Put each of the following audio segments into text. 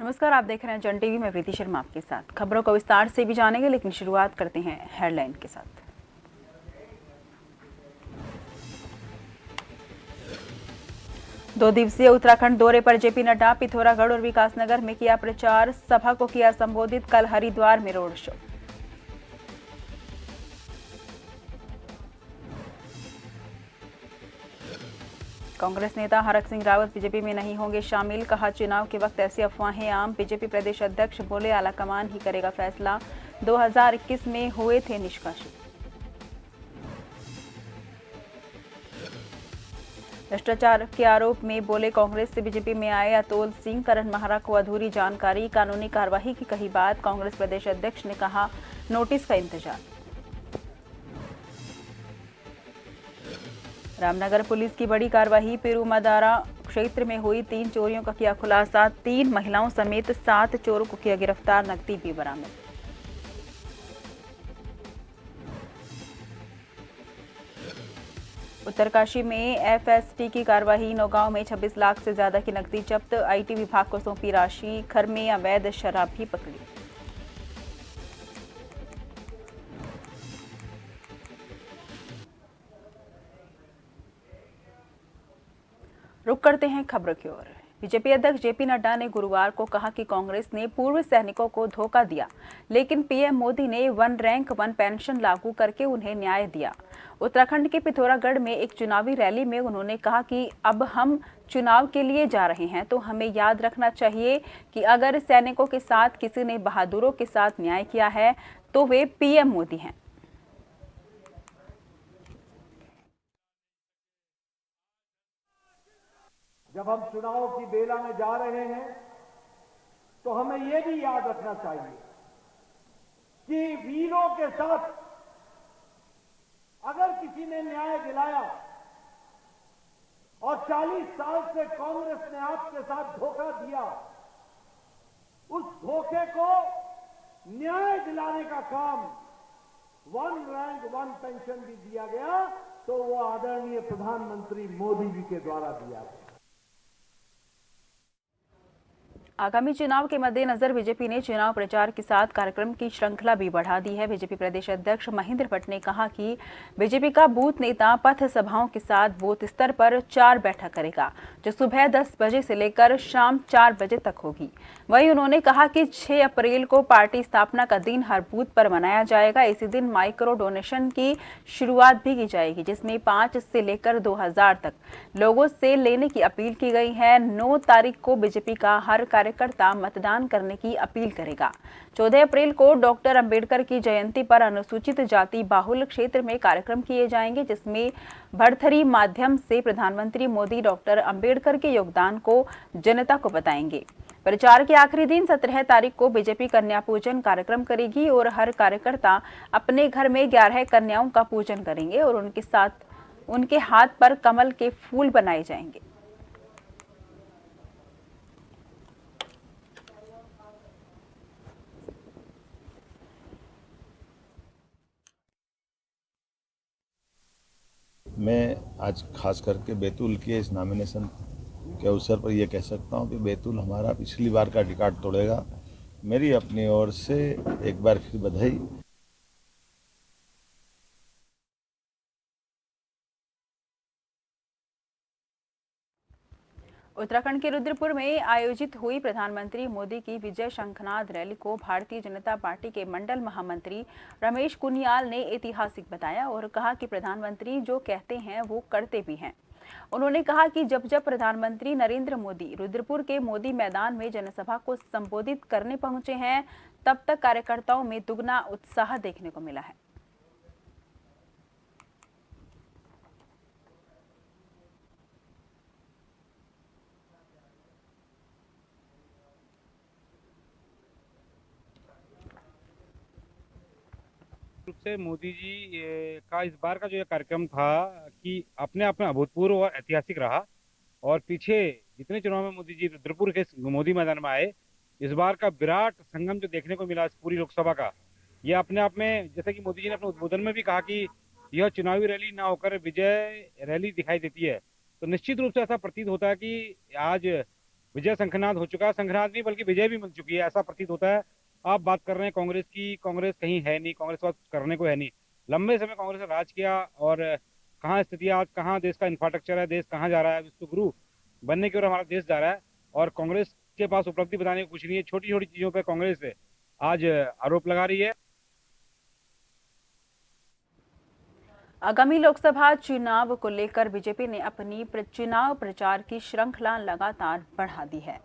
नमस्कार, आप देख रहे हैं जन टीवी में प्रीति शर्मा आपके साथ। खबरों को विस्तार से भी जानेंगे, लेकिन शुरुआत करते हैं हेडलाइन के साथ। दो दिवसीय उत्तराखंड दौरे पर जेपी नड्डा पिथौरागढ़ और विकासनगर में किया प्रचार, सभा को किया संबोधित। कल हरिद्वार में रोड शो। कांग्रेस नेता हरक सिंह रावत बीजेपी में नहीं होंगे शामिल, कहा चुनाव के वक्त ऐसी अफवाहें आम। बीजेपी प्रदेश अध्यक्ष बोले आलाकमान ही करेगा फैसला, 2021 में हुए थे निष्कासित। भ्रष्टाचार के आरोप में बोले कांग्रेस से बीजेपी में आए अतुल सिंह, करण महारा को अधूरी जानकारी, कानूनी कार्रवाई की कही बात। कांग्रेस प्रदेश अध्यक्ष ने कहा नोटिस का इंतजार। रामनगर पुलिस की बड़ी कार्रवाई, पेरूमादारा क्षेत्र में हुई 3 चोरियों का किया खुलासा, 3 महिलाओं समेत 7 चोरों को किया गिरफ्तार, नकदी भी बरामद। उत्तरकाशी में एफएसटी की कार्रवाई, नौगांव में 26 लाख से ज्यादा की नकदी जब्त, आईटी विभाग को सौंपी राशि, घर में अवैध शराब भी पकड़ी। रुक करते हैं खबरों की ओर। बीजेपी अध्यक्ष जेपी नड्डा ने गुरुवार को कहा कि कांग्रेस ने पूर्व सैनिकों को धोखा दिया, लेकिन पीएम मोदी ने 1 रैंक 1 पेंशन लागू करके उन्हें न्याय दिया। उत्तराखंड के पिथौरागढ़ में एक चुनावी रैली में उन्होंने कहा कि अब हम चुनाव के लिए जा रहे हैं तो हमें याद रखना चाहिए कि अगर सैनिकों के साथ किसी ने बहादुरों के साथ न्याय किया है तो वे पीएम मोदी हैं। जब हम चुनाव की बेला में जा रहे हैं तो हमें यह भी याद रखना चाहिए कि वीरों के साथ अगर किसी ने न्याय दिलाया और 40 साल से कांग्रेस ने आपके साथ धोखा दिया, उस धोखे को न्याय दिलाने का काम 1 रैंक 1 पेंशन भी दिया गया, तो वो आदरणीय प्रधानमंत्री मोदी जी के द्वारा दिया गया। आगामी चुनाव के मद्देनजर बीजेपी ने चुनाव प्रचार के साथ कार्यक्रम की श्रृंखला भी बढ़ा दी है। बीजेपी प्रदेश अध्यक्ष महेंद्र भट्ट ने कहा कि बीजेपी का बूथ नेता पथ सभाओं के साथ बूथ स्तर पर 4 बैठक करेगा, जो सुबह 10 बजे से लेकर शाम 4 बजे तक होगी। वहीं उन्होंने कहा कि 6 अप्रैल को पार्टी स्थापना का दिन हर बूथ पर मनाया जाएगा। इसी दिन माइक्रो डोनेशन की शुरुआत भी की जाएगी, जिसमें 5 से लेकर 2000 तक लोगों से लेने की अपील की गई है। 9 तारीख को बीजेपी का हर कार्यकर्ता मतदान करने की अपील करेगा। 14 अप्रैल को डॉक्टर अंबेडकर की जयंती पर अनुसूचित जाति बाहुल क्षेत्र में कार्यक्रम किए जाएंगे, जिसमें भरथरी माध्यम से प्रधानमंत्री मोदी डॉक्टर अंबेडकर के योगदान को जनता को बताएंगे। प्रचार के आखिरी दिन 17 तारीख को बीजेपी कन्या पूजन कार्यक्रम करेगी और हर कार्यकर्ता अपने घर में 11 कन्याओं का पूजन करेंगे और उनके साथ उनके हाथ पर कमल के फूल बनाए जाएंगे। मैं आज खास करके बैतूल के इस नॉमिनेशन के अवसर पर यह कह सकता हूं कि बैतूल हमारा पिछली बार का रिकॉर्ड तोड़ेगा। मेरी अपनी ओर से एक बार फिर बधाई। उत्तराखंड के रुद्रपुर में आयोजित हुई प्रधानमंत्री मोदी की विजय शंखनाद रैली को भारतीय जनता पार्टी के मंडल महामंत्री रमेश कुनियाल ने ऐतिहासिक बताया और कहा कि प्रधानमंत्री जो कहते हैं वो करते भी हैं। उन्होंने कहा कि जब जब प्रधानमंत्री नरेंद्र मोदी रुद्रपुर के मोदी मैदान में जनसभा को संबोधित करने पहुंचे हैं, तब तक कार्यकर्ताओं में दुगना उत्साह देखने को मिला है। रूप से मोदी जी का इस बार का जो ये कार्यक्रम था कि अपने आप में अभूतपूर्व और ऐतिहासिक रहा। और पीछे जितने चुनाव में मोदी जी रुद्रपुर के मोदी मैदान में आए, इस बार का विराट संगम जो देखने को मिला इस पूरी लोकसभा का, ये अपने आप में, जैसे कि मोदी जी ने अपने उद्बोधन में भी कहा कि यह चुनावी रैली ना होकर विजय रैली दिखाई देती है, तो निश्चित रूप से ऐसा प्रतीत होता है कि आज विजय शंखनाद हो चुका है, शंखनाद नहीं बल्कि विजय भी मिल चुकी है, ऐसा प्रतीत होता है। आप बात कर रहे हैं कांग्रेस की, कांग्रेस कहीं है नहीं, कांग्रेस के पास कुछ करने को है नहीं। लंबे समय कांग्रेस ने राज किया और कहाँ स्थिति आज, कहाँ देश का इंफ्रास्ट्रक्चर है, देश कहाँ जा रहा है, विश्व गुरु बनने की ओर हमारा देश जा रहा है। और कांग्रेस के पास उपलब्धि बताने को कुछ नहीं है, छोटी छोटी चीजों पर कांग्रेस आज आरोप लगा रही है। आगामी लोकसभा चुनाव को लेकर बीजेपी ने अपनी चुनाव प्रचार की श्रृंखला लगातार बढ़ा दी है।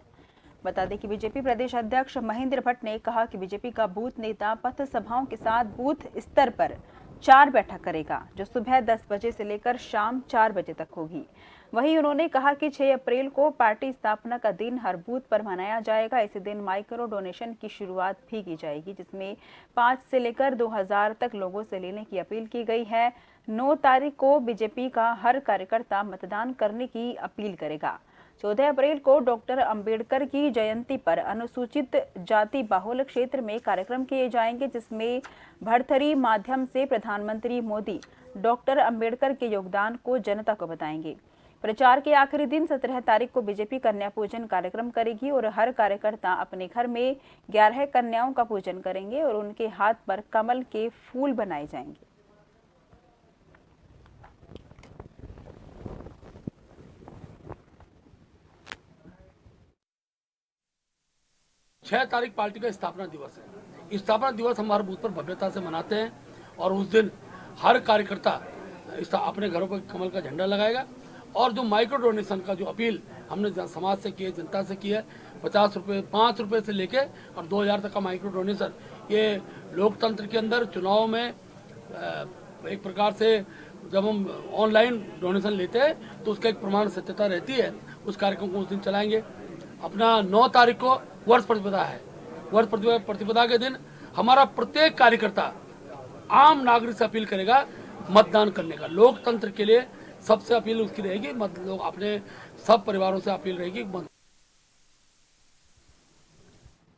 बता दें कि बीजेपी प्रदेश अध्यक्ष महेंद्र भट्ट ने कहा कि बीजेपी का बूथ नेता पथ सभाओं के साथ बूथ स्तर पर 4 बैठक करेगा, जो सुबह 10 बजे से लेकर शाम 4 बजे तक होगी। वहीं उन्होंने कहा कि 6 अप्रैल को पार्टी स्थापना का दिन हर बूथ पर मनाया जाएगा। इसी दिन माइक्रो डोनेशन की शुरुआत भी की जाएगी, जिसमें 5 से लेकर 2000 तक लोगों से लेने की अपील की गई है। 9 तारीख को बीजेपी का हर कार्यकर्ता मतदान करने की अपील करेगा। 14 अप्रैल को डॉक्टर अंबेडकर की जयंती पर अनुसूचित जाति बाहुल्य क्षेत्र में कार्यक्रम किए जाएंगे, जिसमें भरथरी माध्यम से प्रधानमंत्री मोदी डॉक्टर अंबेडकर के योगदान को जनता को बताएंगे। प्रचार के आखिरी दिन 17 तारीख को बीजेपी कन्या पूजन कार्यक्रम करेगी और हर कार्यकर्ता अपने घर में 11 कन्याओं का पूजन करेंगे और उनके हाथ पर कमल के फूल बनाए जाएंगे। छह तारीख पार्टी का स्थापना दिवस है। स्थापना दिवस हम हर बूथ पर भव्यता से मनाते हैं और उस दिन हर कार्यकर्ता अपने घरों पर कमल का झंडा लगाएगा। और जो माइक्रो डोनेशन का जो अपील हमने समाज से की है, जनता से की है, 50 रुपये, 5 रुपये से लेके और 2000 तक का माइक्रो डोनेशन, ये लोकतंत्र के अंदर चुनाव में एक प्रकार से जब हम ऑनलाइन डोनेशन लेते हैं तो उसका एक प्रमाण सत्यता रहती है। उस कार्यक्रम को उस दिन चलाएंगे। अपना 9 तारीख को वर्ष प्रतिपदा है। वर्ष प्रतिपदा के दिन हमारा प्रत्येक कार्यकर्ता आम नागरिक से अपील करेगा मतदान करने का। लोकतंत्र के लिए सबसे अपील उसकी रहेगी, लोग अपने सब परिवारों से अपील रहेगी।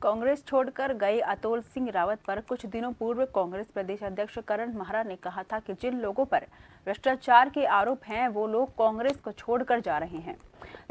कांग्रेस छोड़कर गए अतुल सिंह रावत पर कुछ दिनों पूर्व कांग्रेस प्रदेश अध्यक्ष करण महरा ने कहा था कि जिन लोगों पर भ्रष्टाचार के आरोप हैं वो लोग कांग्रेस को छोड़कर जा रहे हैं।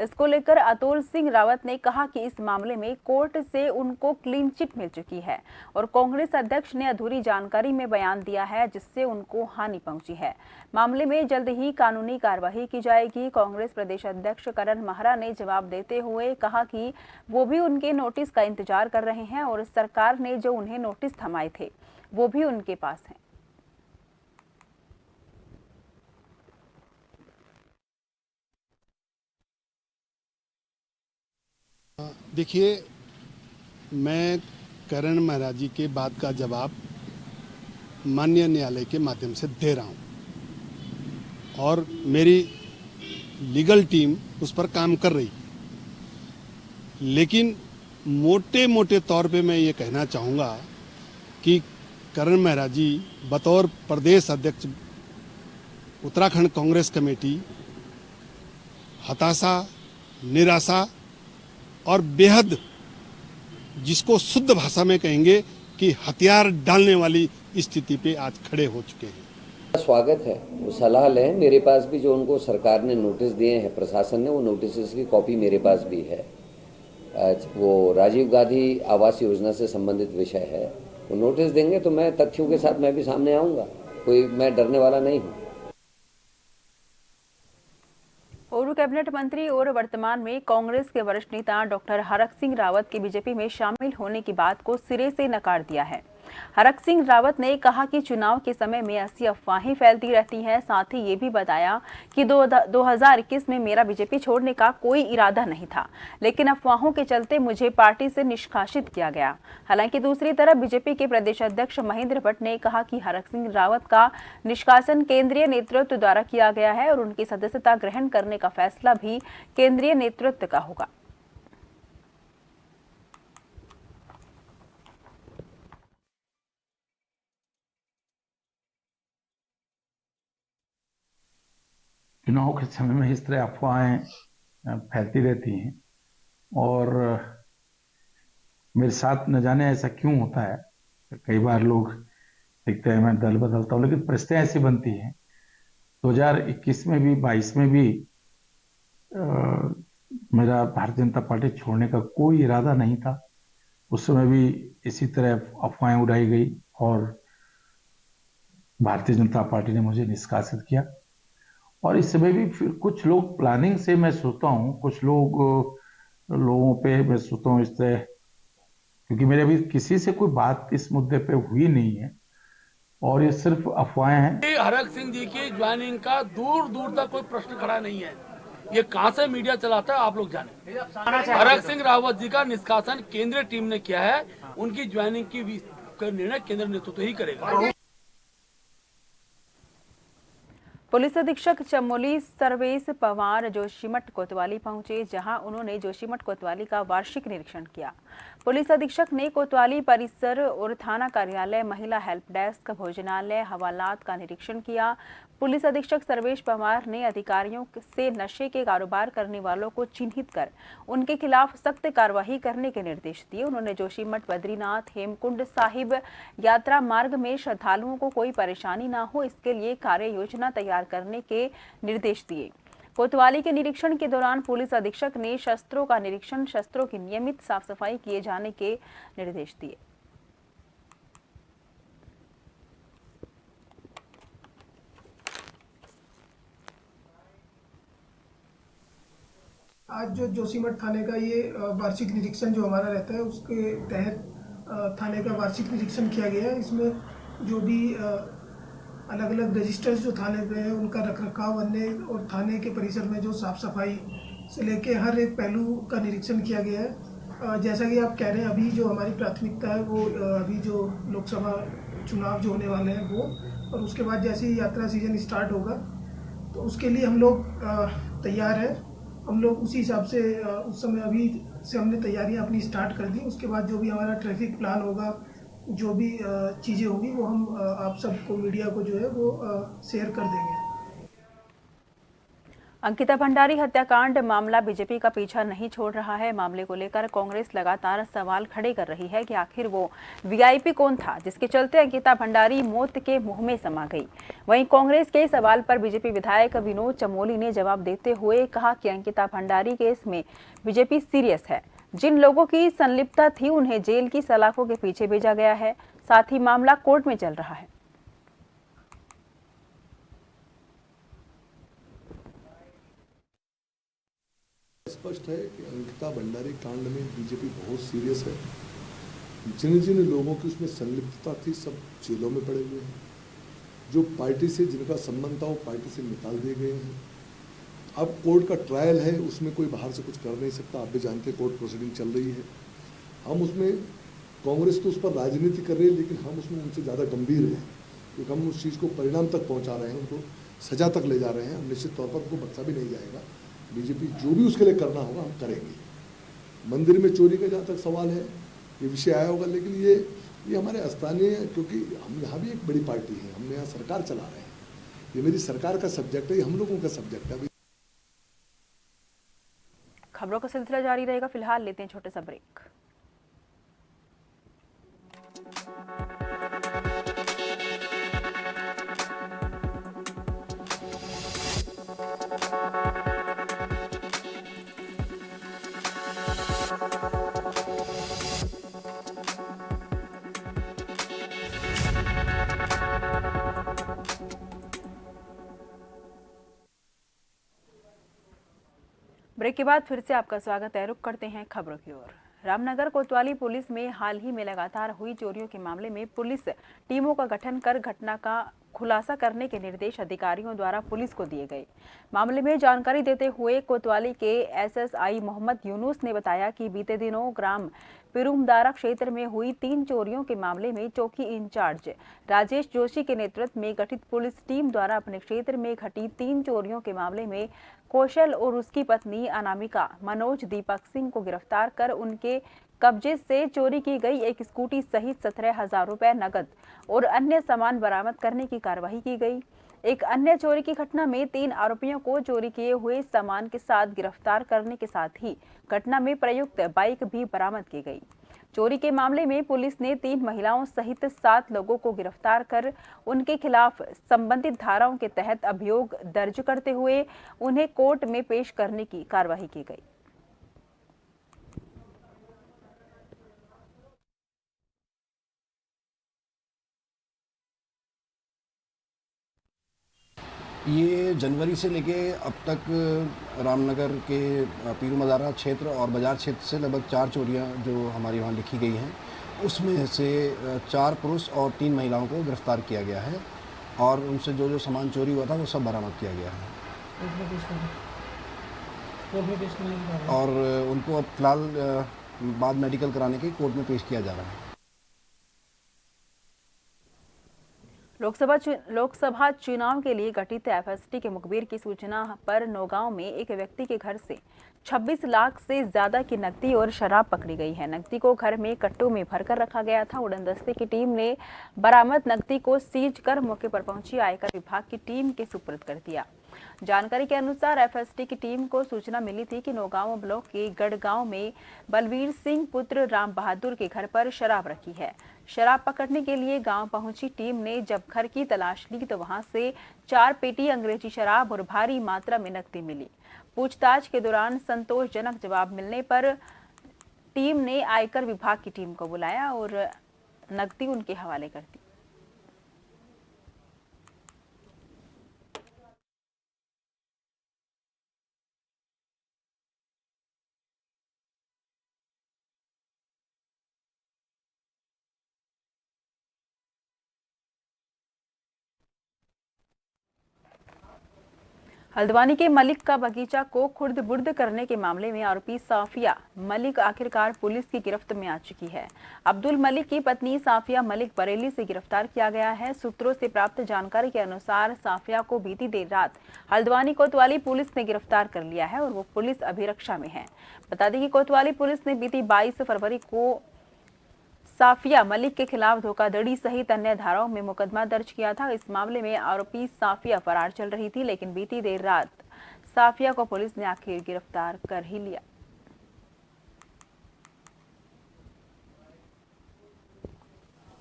इसको लेकर अतुल सिंह रावत ने कहा कि इस मामले में कोर्ट से उनको क्लीन चिट मिल चुकी है और कांग्रेस अध्यक्ष ने अधूरी जानकारी में बयान दिया है, जिससे उनको हानि पहुंची है। मामले में जल्द ही कानूनी कार्रवाई की जाएगी। कांग्रेस प्रदेश अध्यक्ष करण महरा ने जवाब देते हुए कहा कि वो भी उनके नोटिस का इंतजार कर रहे हैं और सरकार ने जो उन्हें नोटिस थमाए थे वो भी उनके पास हैं। देखिए, मैं करण महरा जी के बात का जवाब माननीय न्यायालय के माध्यम से दे रहा हूं और मेरी लीगल टीम उस पर काम कर रही। लेकिन मोटे मोटे तौर पे मैं ये कहना चाहूँगा कि करण महरा जी बतौर प्रदेश अध्यक्ष उत्तराखंड कांग्रेस कमेटी हताशा, निराशा और बेहद, जिसको शुद्ध भाषा में कहेंगे कि हथियार डालने वाली स्थिति पे आज खड़े हो चुके हैं। स्वागत है, वो सलाह लें। मेरे पास भी जो उनको सरकार ने नोटिस दिए हैं, प्रशासन ने, वो नोटिस की कॉपी मेरे पास भी है। वो राजीव गांधी आवास योजना से संबंधित विषय है। वो नोटिस देंगे तो मैं तथ्यों के साथ मैं भी सामने आऊँगा। कोई मैं डरने वाला नहीं हूँ। पूर्व कैबिनेट मंत्री और वर्तमान में कांग्रेस के वरिष्ठ नेता डॉक्टर हरक सिंह रावत के बीजेपी में शामिल होने की बात को सिरे से नकार दिया है। हरक सिंह रावत ने कहा कि चुनाव के समय में ऐसी अफवाहें फैलती रहती हैं। साथ ही ये भी बताया कि 2021 में मेरा बीजेपी छोड़ने का कोई इरादा नहीं था, लेकिन अफवाहों के चलते मुझे पार्टी से निष्कासित किया गया। हालांकि दूसरी तरफ बीजेपी के प्रदेश अध्यक्ष महेंद्र भट्ट ने कहा कि हरक सिंह रावत का निष्कासन केंद्रीय नेतृत्व द्वारा किया गया है और उनकी सदस्यता ग्रहण करने का फैसला भी केंद्रीय नेतृत्व का होगा। चुनाव के समय में इस तरह अफवाहें फैलती रहती हैं और मेरे साथ न जाने ऐसा क्यों होता है। कई बार लोग देखते हैं मैं दल बदलता हूं, लेकिन परिस्थितियां ऐसी बनती हैं। 2021 में भी, 22 में भी मेरा भारतीय जनता पार्टी छोड़ने का कोई इरादा नहीं था। उस समय भी इसी तरह अफवाहें उड़ाई गई और भारतीय जनता पार्टी ने मुझे निष्कासित किया। और इस समय भी फिर कुछ लोग प्लानिंग से, मैं सोचता हूँ कुछ लोगों पे मैं सोचता हूँ इस तरह, क्योंकि मेरे अभी किसी से कोई बात इस मुद्दे पे हुई नहीं है और ये सिर्फ अफवाहें हैं। हरक सिंह जी की ज्वाइनिंग का दूर दूर तक कोई प्रश्न खड़ा नहीं है। ये कहां से मीडिया चलाता है आप लोग जाने। हरक सिंह रावत जी का निष्कासन केंद्रीय टीम ने किया है। उनकी ज्वाइनिंग की निर्णय केंद्र नेतृत्व ही करेगा। पुलिस अधीक्षक चमोली सर्वेश पवार जोशीमठ कोतवाली पहुंचे, जहां उन्होंने जोशीमठ कोतवाली का वार्षिक निरीक्षण किया। पुलिस अधीक्षक ने कोतवाली परिसर और थाना कार्यालय, महिला हेल्प डेस्क, भोजनालय, हवालात का निरीक्षण किया। पुलिस अधीक्षक सर्वेश पवार ने अधिकारियों से नशे के कारोबार करने वालों को चिन्हित कर उनके खिलाफ सख्त कार्रवाई करने के निर्देश दिए। उन्होंने जोशीमठ बद्रीनाथ हेमकुंड साहिब यात्रा मार्ग में श्रद्धालुओं को कोई परेशानी न हो, इसके लिए कार्य योजना तैयार करने के निर्देश दिए। कोतवाली के निरीक्षण के दौरान पुलिस अधीक्षक ने शस्त्रों का निरीक्षण, शस्त्रों की नियमित साफ सफाई किए जाने के निर्देश दिए। आज जो जोशीमठ थाने का ये वार्षिक निरीक्षण जो हमारा रहता है, उसके तहत थाने का वार्षिक निरीक्षण किया गया है। इसमें जो भी अलग अलग रजिस्टर्स जो थाने पे है उनका रखरखाव बनने और थाने के परिसर में जो साफ सफाई से लेके हर एक पहलू का निरीक्षण किया गया है। जैसा कि आप कह रहे हैं, अभी जो हमारी प्राथमिकता है वो अभी जो लोकसभा चुनाव जो होने वाले हैं वो, और उसके बाद जैसे ही यात्रा सीजन स्टार्ट होगा तो उसके लिए हम लोग तैयार हैं। हम लोग उसी हिसाब से उस समय अभी से हमने तैयारियां अपनी स्टार्ट कर दी। उसके बाद जो भी हमारा ट्रैफिक प्लान होगा, जो भी चीज़ें होंगी वो हम आप सबको, मीडिया को जो है वो शेयर कर देंगे। अंकिता भंडारी हत्याकांड मामला बीजेपी का पीछा नहीं छोड़ रहा है। मामले को लेकर कांग्रेस लगातार सवाल खड़े कर रही है कि आखिर वो वीआईपी कौन था जिसके चलते अंकिता भंडारी मौत के मुंह में समा गई। वहीं कांग्रेस के सवाल पर बीजेपी विधायक विनोद चमोली ने जवाब देते हुए कहा कि अंकिता भंडारी केस में बीजेपी सीरियस है। जिन लोगों की संलिप्तता थी उन्हें जेल की सलाखों के पीछे भेजा गया है। साथ ही मामला कोर्ट में चल रहा है। स्पष्ट है कि अंकिता भंडारी कांड में बीजेपी बहुत सीरियस है। जिन जिन लोगों की उसमें संलिप्तता थी सब जेलों में पड़े हुए हैं। जो पार्टी से जिनका संबंध था वो पार्टी से निकाल दिए गए हैं। अब कोर्ट का ट्रायल है, उसमें कोई बाहर से कुछ कर नहीं सकता। आप भी जानते हैं कोर्ट प्रोसीडिंग चल रही है। हम उसमें, कांग्रेस तो उस पर राजनीति कर रही है, लेकिन हम उसमें उनसे ज़्यादा गंभीर हैं, क्योंकि हम उस चीज़ को परिणाम तक पहुँचा रहे हैं, उनको सजा तक ले जा रहे हैं। हम निश्चित तौर पर उनको बख्शा भी नहीं जाएगा। बीजेपी जो भी उसके लिए करना होगा हम करेंगे। मंदिर में चोरी का जहाँ तक सवाल है, ये विषय आया होगा, लेकिन ये हमारे स्थानीय, क्योंकि हम यहाँ भी एक बड़ी पार्टी है, हम यहाँ सरकार चला रहे हैं। ये मेरी सरकार का सब्जेक्ट है, ये हम लोगों का सब्जेक्ट है। खबरों का सिलसिला जारी रहेगा। फिलहाल लेते हैं छोटे सा ब्रेक। ब्रेक के बाद फिर से आपका स्वागत है। रुक करते हैं खबरों की ओर। रामनगर कोतवाली पुलिस में हाल ही में लगातार हुई चोरियों के मामले में पुलिस टीमों का गठन कर घटना का खुलासा करने के निर्देश अधिकारियों द्वारा पुलिस को दिए गए। मामले में जानकारी देते हुए कोतवाली के एसएसआई मोहम्मद यूनुस ने बताया कि बीते दिनों ग्राम पिरुमदारा क्षेत्र में हुई 3 चोरियों के मामले में चौकी इंचार्ज राजेश जोशी के नेतृत्व में गठित पुलिस टीम द्वारा अपने क्षेत्र में घटी 3 चोरियों के मामले में कौशल और उसकी पत्नी अनामिका मनोज दीपक सिंह को गिरफ्तार कर उनके कब्जे से चोरी की गई एक स्कूटी सहित 17,000 रुपए नकद और अन्य सामान बरामद करने की कार्रवाई की गई। एक अन्य चोरी की घटना में 3 आरोपियों को चोरी किए हुए सामान के साथ गिरफ्तार करने के साथ ही घटना में प्रयुक्त बाइक भी बरामद की गई। चोरी के मामले में पुलिस ने 3 महिलाओं सहित 7 लोगों को गिरफ्तार कर उनके खिलाफ संबंधित धाराओं के तहत अभियोग दर्ज करते हुए उन्हें कोर्ट में पेश करने की कार्रवाई की गई। ये जनवरी से लेके अब तक रामनगर के पीरू मज़ारा क्षेत्र और बाज़ार क्षेत्र से लगभग 4 चोरियां जो हमारी वहाँ लिखी गई हैं, उसमें से 4 पुरुष और 3 महिलाओं को गिरफ्तार किया गया है और उनसे जो सामान चोरी हुआ था वो सब बरामद किया गया है। और उनको अब फिलहाल बाद मेडिकल कराने के कोर्ट में पेश किया जा रहा है। लोकसभा चुनाव के लिए गठित एफएसटी के मुखबिर की सूचना पर नौगांव में एक व्यक्ति के घर से 26 लाख से ज्यादा की नकदी और शराब पकड़ी गई है। नकदी को घर में कट्टों में भरकर रखा गया था। उड़न दस्ते की टीम ने बरामद नकदी को सीज कर मौके पर पहुंची आयकर विभाग की टीम के सुपुर्द कर दिया। जानकारी के अनुसार एफएसटी की टीम को सूचना मिली थी कि नौगांव ब्लॉक के गढ़गांव में बलवीर सिंह पुत्र राम बहादुर के घर पर शराब रखी है। शराब पकड़ने के लिए गांव पहुंची टीम ने जब घर की तलाश ली तो वहां से 4 पेटी अंग्रेजी शराब और भारी मात्रा में नकदी मिली। पूछताछ के दौरान संतोषजनक जवाब मिलने पर टीम ने आयकर विभाग की टीम को बुलाया और नकदी उनके हवाले कर दी। हल्द्वानी के मलिक का बगीचा को खुर्द बुर्द करने के मामले में आरोपी साफिया मलिक आखिरकार पुलिस की गिरफ्त में आ चुकी है। अब्दुल मलिक की पत्नी साफिया मलिक बरेली से गिरफ्तार किया गया है। सूत्रों से प्राप्त जानकारी के अनुसार साफिया को बीती देर रात हल्द्वानी कोतवाली पुलिस ने गिरफ्तार कर लिया है और वो पुलिस अभिरक्षा में है। बता दें कि कोतवाली पुलिस ने बीती 22 फरवरी को साफिया मलिक के खिलाफ धोखाधड़ी सहित अन्य धाराओं में मुकदमा दर्ज किया था। इस मामले में आरोपी साफिया फरार चल रही थी, लेकिन बीती देर रात साफिया को पुलिस ने आखिर गिरफ्तार कर ही लिया।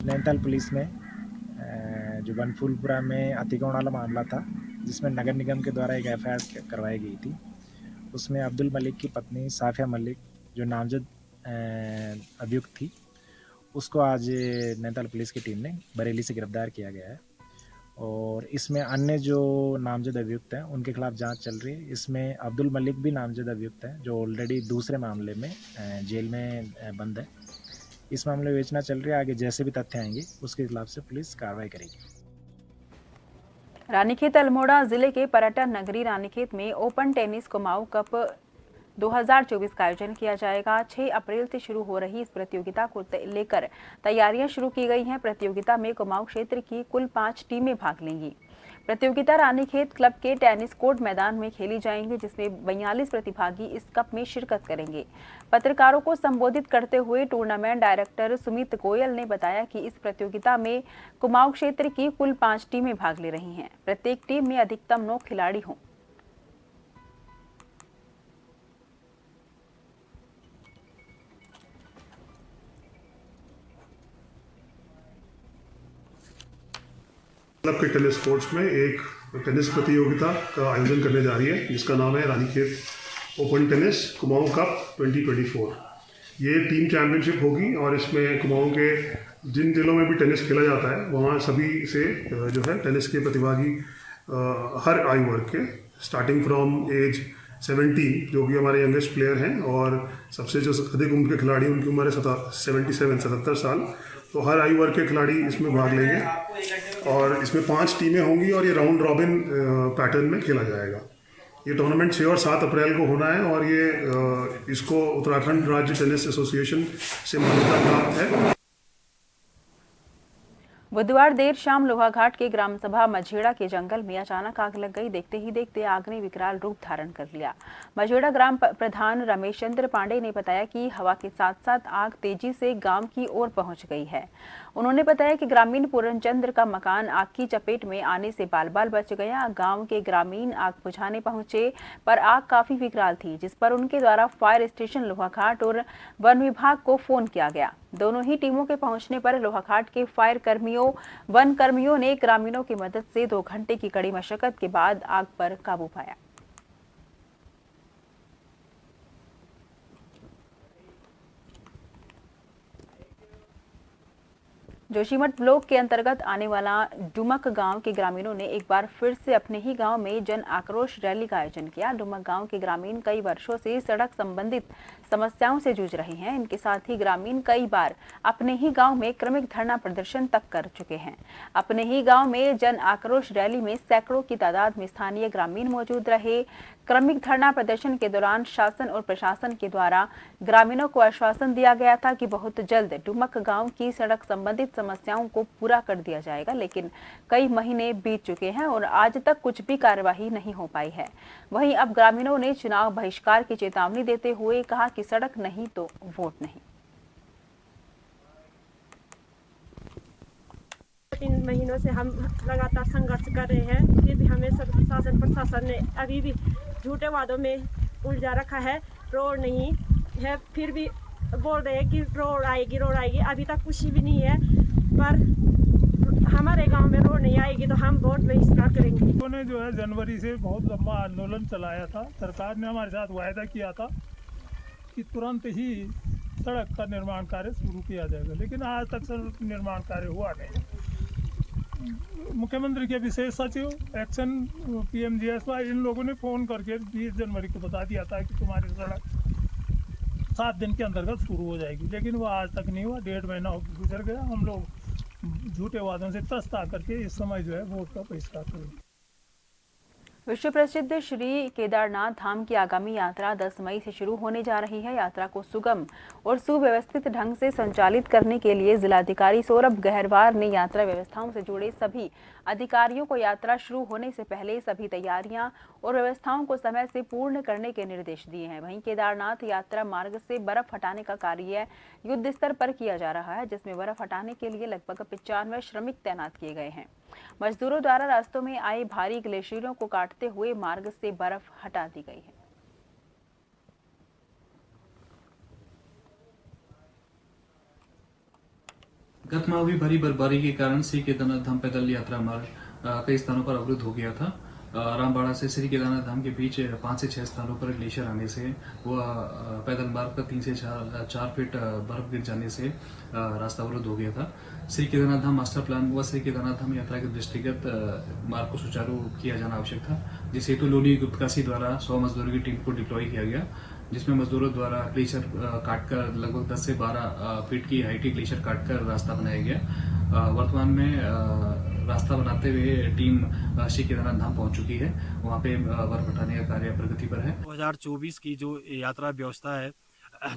नैनीताल पुलिस ने जो बनफूलपुरा में अतिक्रमण वाला मामला था, जिसमें नगर निगम के द्वारा एक एफआईआर करवाई गई थी, उसमें अब्दुल मलिक की पत्नी साफिया मलिक जो नामजद अभियुक्त थी, उसको आज नैनीताल पुलिस की टीम ने बरेली से गिरफ्तार किया गया है और इसमें अन्य जो नामजद अभियुक्त हैं उनके खिलाफ जांच चल रही है। इसमें अब्दुल मलिक भी नामजद अभियुक्त हैं जो ऑलरेडी दूसरे मामले में जेल में बंद है। इस मामले में विवेचना चल रही है, आगे जैसे भी तथ्य आएंगे उसके खिलाफ से पुलिस कार्रवाई करेगी। रानीखेत अल्मोड़ा जिले के पर्यटन नगरी रानीखेत में ओपन टेनिस कुमाऊं कप 2024 का आयोजन किया जाएगा। 6 अप्रैल से शुरू हो रही इस प्रतियोगिता को लेकर तैयारियां शुरू की गई हैं। प्रतियोगिता में कुमाऊं क्षेत्र की कुल 5 टीमें भाग लेंगी। प्रतियोगिता रानीखेत क्लब के टेनिस कोर्ट मैदान में खेली जाएंगी, जिसमें 42 प्रतिभागी इस कप में शिरकत करेंगे। पत्रकारों को संबोधित करते हुए टूर्नामेंट डायरेक्टर सुमित गोयल ने बताया कि इस प्रतियोगिता में कुमाऊं क्षेत्र की कुल 5 टीमें भाग ले रही हैं। प्रत्येक टीम में अधिकतम 9 खिलाड़ी हों। क्लब के टेनिस कोर्ट्स में एक टेनिस प्रतियोगिता का आयोजन करने जा रही है, जिसका नाम है Ranikhet open tennis Kumaon cup 2024। ये टीम चैंपियनशिप होगी और इसमें कुमाऊं के जिन जिलों में भी टेनिस खेला जाता है वहाँ सभी से जो है टेनिस के प्रतिभागी हर आयु वर्ग के, स्टार्टिंग फ्रॉम एज 17 जो कि हमारे यंगेस्ट प्लेयर हैं और सबसे जो अधिक उम्र के खिलाड़ी उनकी उम्र है 77 साल। तो हर आयु वर्ग के खिलाड़ी इसमें भाग लेंगे और इसमें 5 टीमें होंगी और ये राउंड रॉबिन पैटर्न में खेला जाएगा। ये टूर्नामेंट 6 और 7 अप्रैल को होना है और ये इसको उत्तराखंड राज्य टेनिस एसोसिएशन से मान्यता प्राप्त है। बुधवार देर शाम लोहाघाट के ग्राम सभा मझेड़ा के जंगल में अचानक आग लग गई। देखते ही देखते आग ने विकराल रूप धारण कर लिया। मझेड़ा ग्राम प्रधान रमेश चंद्र पांडे ने बताया कि हवा के साथ साथ आग तेजी से गांव की ओर पहुंच गई है। उन्होंने बताया कि ग्रामीण पूरन चंद्र का मकान आग की चपेट में आने से बाल बाल बच गया। गांव के ग्रामीण आग बुझाने पहुंचे पर आग काफी विकराल थी, जिस पर उनके द्वारा फायर स्टेशन लोहाघाट और वन विभाग को फोन किया गया। दोनों ही टीमों के पहुंचने पर लोहाघाट के फायर कर्मियों वन कर्मियों ने ग्रामीणों की मदद से 2 घंटे की कड़ी मशक्कत के बाद आग पर काबू पाया। जोशीमठ ब्लॉक के अंतर्गत आने वाला डुमक गांव के ग्रामीणों ने एक बार फिर से अपने ही गांव में जन आक्रोश रैली का आयोजन किया। डुमक गांव के ग्रामीण कई वर्षों से सड़क संबंधित समस्याओं से जूझ रहे हैं। इनके साथ ही ग्रामीण कई बार अपने ही गांव में क्रमिक धरना प्रदर्शन तक कर चुके हैं। अपने ही गांव में जन आक्रोश रैली में सैकड़ों की तादाद में स्थानीय ग्रामीण मौजूद रहे। क्रमिक धरना प्रदर्शन के दौरान शासन और प्रशासन के द्वारा ग्रामीणों को आश्वासन दिया गया था कि बहुत जल्द डुमक गांव की सड़क संबंधित समस्याओं को पूरा कर दिया जाएगा, लेकिन कई महीने बीत चुके हैं और आज तक कुछ भी कार्यवाही नहीं हो पाई है। वहीं अब ग्रामीणों ने चुनाव बहिष्कार की चेतावनी देते हुए कहा कि सड़क नहीं तो वोट नहीं। 3 महीनों से हम लगातार संघर्ष कर रहे हैं, फिर भी हमें शासन प्रशासन ने अभी भी झूठे वादों में उलझा रखा है। रोड नहीं है, फिर भी बोल रहे हैं कि रोड आएगी। अभी तक कुछ भी नहीं है। पर हमारे गांव में रोड नहीं आएगी तो हम वोट बहिष्कार करेंगे। उन्होंने जो है जनवरी से बहुत लंबा आंदोलन चलाया था। सरकार ने हमारे साथ वायदा किया था कि तुरंत ही सड़क का निर्माण कार्य शुरू किया जाएगा, लेकिन आज तक सड़क निर्माण कार्य हुआ नहीं। मुख्यमंत्री के विशेष सचिव, एक्शन PMGSY, इन लोगों ने फ़ोन करके 20 जनवरी को बता दिया था कि तुम्हारी सड़क 7 दिन के अंतर्गत शुरू हो जाएगी, लेकिन वो आज तक नहीं हुआ। 1.5 महीना गुजर गया। हम लोग झूठे वादों से त्रस्त आकर के इस समय जो है वोट का बहिष्कार करेंगे। विश्व प्रसिद्ध श्री केदारनाथ धाम की आगामी यात्रा 10 मई से शुरू होने जा रही है। यात्रा को सुगम और सुव्यवस्थित ढंग से संचालित करने के लिए जिलाधिकारी सौरभ गहरवार ने यात्रा व्यवस्थाओं से जुड़े सभी अधिकारियों को यात्रा शुरू होने से पहले सभी तैयारियां और व्यवस्थाओं को समय से पूर्ण करने के निर्देश दिए हैं। वहीं केदारनाथ यात्रा मार्ग से बर्फ हटाने का कार्य युद्ध स्तर पर किया जा रहा है, जिसमें बर्फ हटाने के लिए लगभग 95 श्रमिक तैनात किए गए हैं। मजदूरों द्वारा रास्तों में आए भारी ग्लेशियरों को काटते हुए मार्ग से बर्फ हटा दी गई है। गत माह हुई भारी बर्फबारी के कारण श्री केदारनाथ धाम पैदल यात्रा मार्ग कई स्थानों पर अवरुद्ध हो गया था। रामबाड़ा से श्री केदारनाथ धाम के बीच 5 से 6 स्थानों पर ग्लेशियर आने से वह पैदल मार्ग पर 3 से 4 फीट बर्फ गिर जाने से रास्ता अवरुद्ध हो गया था। श्री केदारनाथ धाम मास्टर प्लान व श्री केदारनाथ धाम यात्रा के दृष्टिगत मार्ग को सुचारू किया जाना आवश्यक था, जिस हेतु लोनी गुप्तकाशी द्वारा 100 मजदूरों की टीम को डिप्लॉय किया गया, जिसमें मजदूरों द्वारा ग्लेशियर काटकर लगभग 10 से 12 फीट की हाइट ग्लेशियर काटकर रास्ता बनाया गया। वर्तमान में रास्ता बनाते हुए टीम श्री केदारनाथ धाम पहुंच चुकी है। वहां पे बर्फ हटाने का कार्य प्रगति पर है। 2024 की जो यात्रा व्यवस्था है,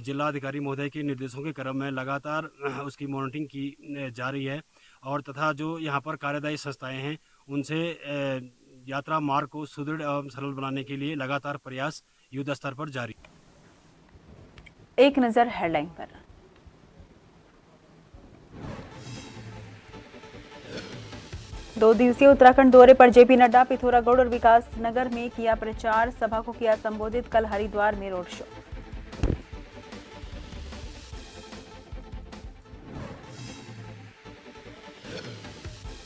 जिलाधिकारी महोदय के निर्देशों के क्रम में लगातार उसकी मॉनिटरिंग की जा रही है और तथा जो यहाँ पर कार्यदायी संस्थाएं हैं उनसे यात्रा मार्ग को सुदृढ़ एवं सरल बनाने के लिए लगातार प्रयास युद्ध स्तर पर जारी। एक नजर हेडलाइन पर। दो दिवसीय उत्तराखंड दौरे पर जेपी नड्डा पिथौरागढ़ और विकास नगर में किया प्रचार, सभा को किया संबोधित। कल हरिद्वार में रोड शो।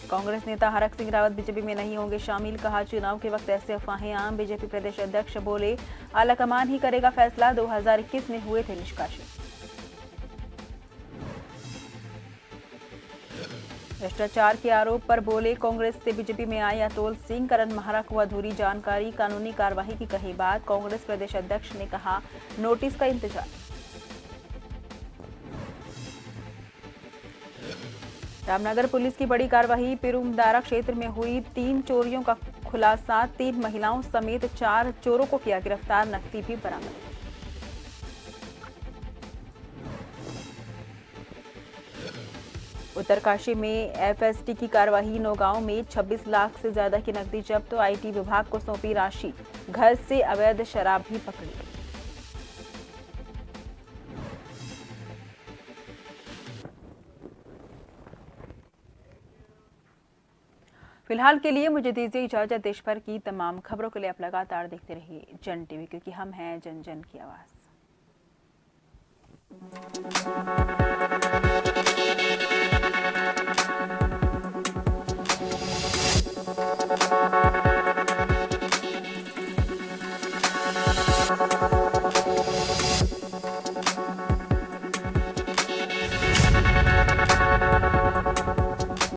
कांग्रेस नेता हरक सिंह रावत बीजेपी में नहीं होंगे शामिल, कहा चुनाव के वक्त ऐसे अफवाहें आम। बीजेपी प्रदेश अध्यक्ष बोले आलाकमान ही करेगा फैसला, 2021 में हुए थे निष्कासित। भ्रष्टाचार के आरोप पर बोले कांग्रेस से बीजेपी में आए अतुल सिंह, करण महरा को अधूरी जानकारी, कानूनी कार्रवाई की कही बात। कांग्रेस प्रदेश अध्यक्ष ने कहा नोटिस का इंतजार। रामनगर पुलिस की बड़ी कार्रवाई, पिरुमदारा क्षेत्र में हुई 3 चोरियों का खुलासा, 3 महिलाओं समेत 4 चोरों को किया गिरफ्तार, नकदी भी बरामद। उत्तरकाशी में FST की कार्रवाई, नौगांव में 26 लाख से ज्यादा की नकदी जब्त, तो IT विभाग को सौंपी राशि, घर से अवैध शराब भी पकड़ी। फिलहाल के लिए मुझे दीजिए इजाजत। देश भर की तमाम खबरों के लिए आप लगातार देखते रहिए जन टीवी, क्योंकि हम हैं जन जन की आवाज।